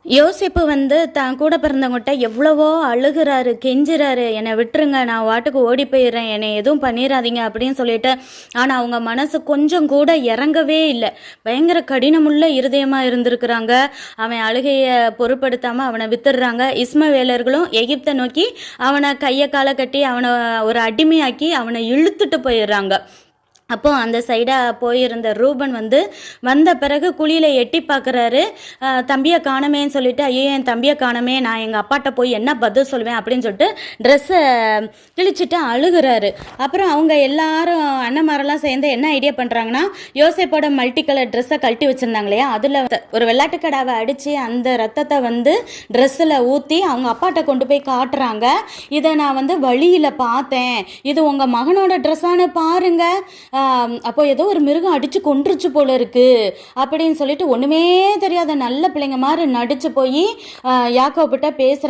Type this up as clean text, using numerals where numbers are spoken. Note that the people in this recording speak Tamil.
யோசிப்பு வந்து தான் கூட பிறந்தவங்ககிட்ட எவ்வளவோ அழுகிறாரு, கெஞ்சுறாரு, என்னை விட்டுருங்க, நான் வாட்டுக்கு ஓடி போயிடுறேன், என்னை எதுவும் பண்ணிடாதீங்க அப்படின்னு சொல்லிட்டு. ஆனால் அவங்க மனசு கொஞ்சம் கூட இறங்கவே இல்லை. பயங்கர கடினமுள்ள இருதயமாக இருந்திருக்கிறாங்க. அவன் அழுகையை பொருட்படுத்தாமல் அவனை வித்துடுறாங்க. இஸ்மவேலர்களும் எகிப்தை நோக்கி அவனை கையை காலை கட்டி அவனை ஒரு அடிமையாக்கி அவனை இழுத்துட்டு போயிடுறாங்க. அப்போ அந்த சைடாக போயிருந்த ரூபன் வந்து வந்த பிறகு குழியில் எட்டி பார்க்குறாரு. தம்பியை காணமேன்னு சொல்லிட்டு, ஐயோ என் தம்பியை காணமே, நான் எங்கள் அப்பாட்ட போய் என்ன பதில் சொல்லுவேன் அப்படின்னு சொல்லிட்டு ட்ரெஸ்ஸை கிழிச்சிட்டு அழுகிறாரு. அப்புறம் அவங்க எல்லாரும் அண்ணன்மாரெல்லாம் சேர்ந்து என்ன ஐடியா பண்ணுறாங்கன்னா, யோசேப்போட மல்டி கலர் ட்ரெஸ்ஸை கழட்டி வச்சுருந்தாங்க இல்லையா, அதில் ஒரு வெள்ளாட்டுக்கடாவை அடித்து அந்த ரத்தத்தை வந்து ட்ரெஸ்ஸில் ஊற்றி அவங்க அப்பாட்ட கொண்டு போய் காட்டுறாங்க. இதை நான் வந்து வழியில் பார்த்தேன், இது உங்கள் மகனோட ட்ரெஸ்ஸானு பாருங்க, அப்போ ஏதோ ஒரு மிருகம் அடித்து கொன்றுச்சு போல இருக்கு அப்படின்னு சொல்லிட்டு ஒன்றுமே தெரியாத நல்ல பிள்ளைங்க மாதிரி நடிச்சு போய் யாக்கோபிட்ட பேசுகிறாங்க.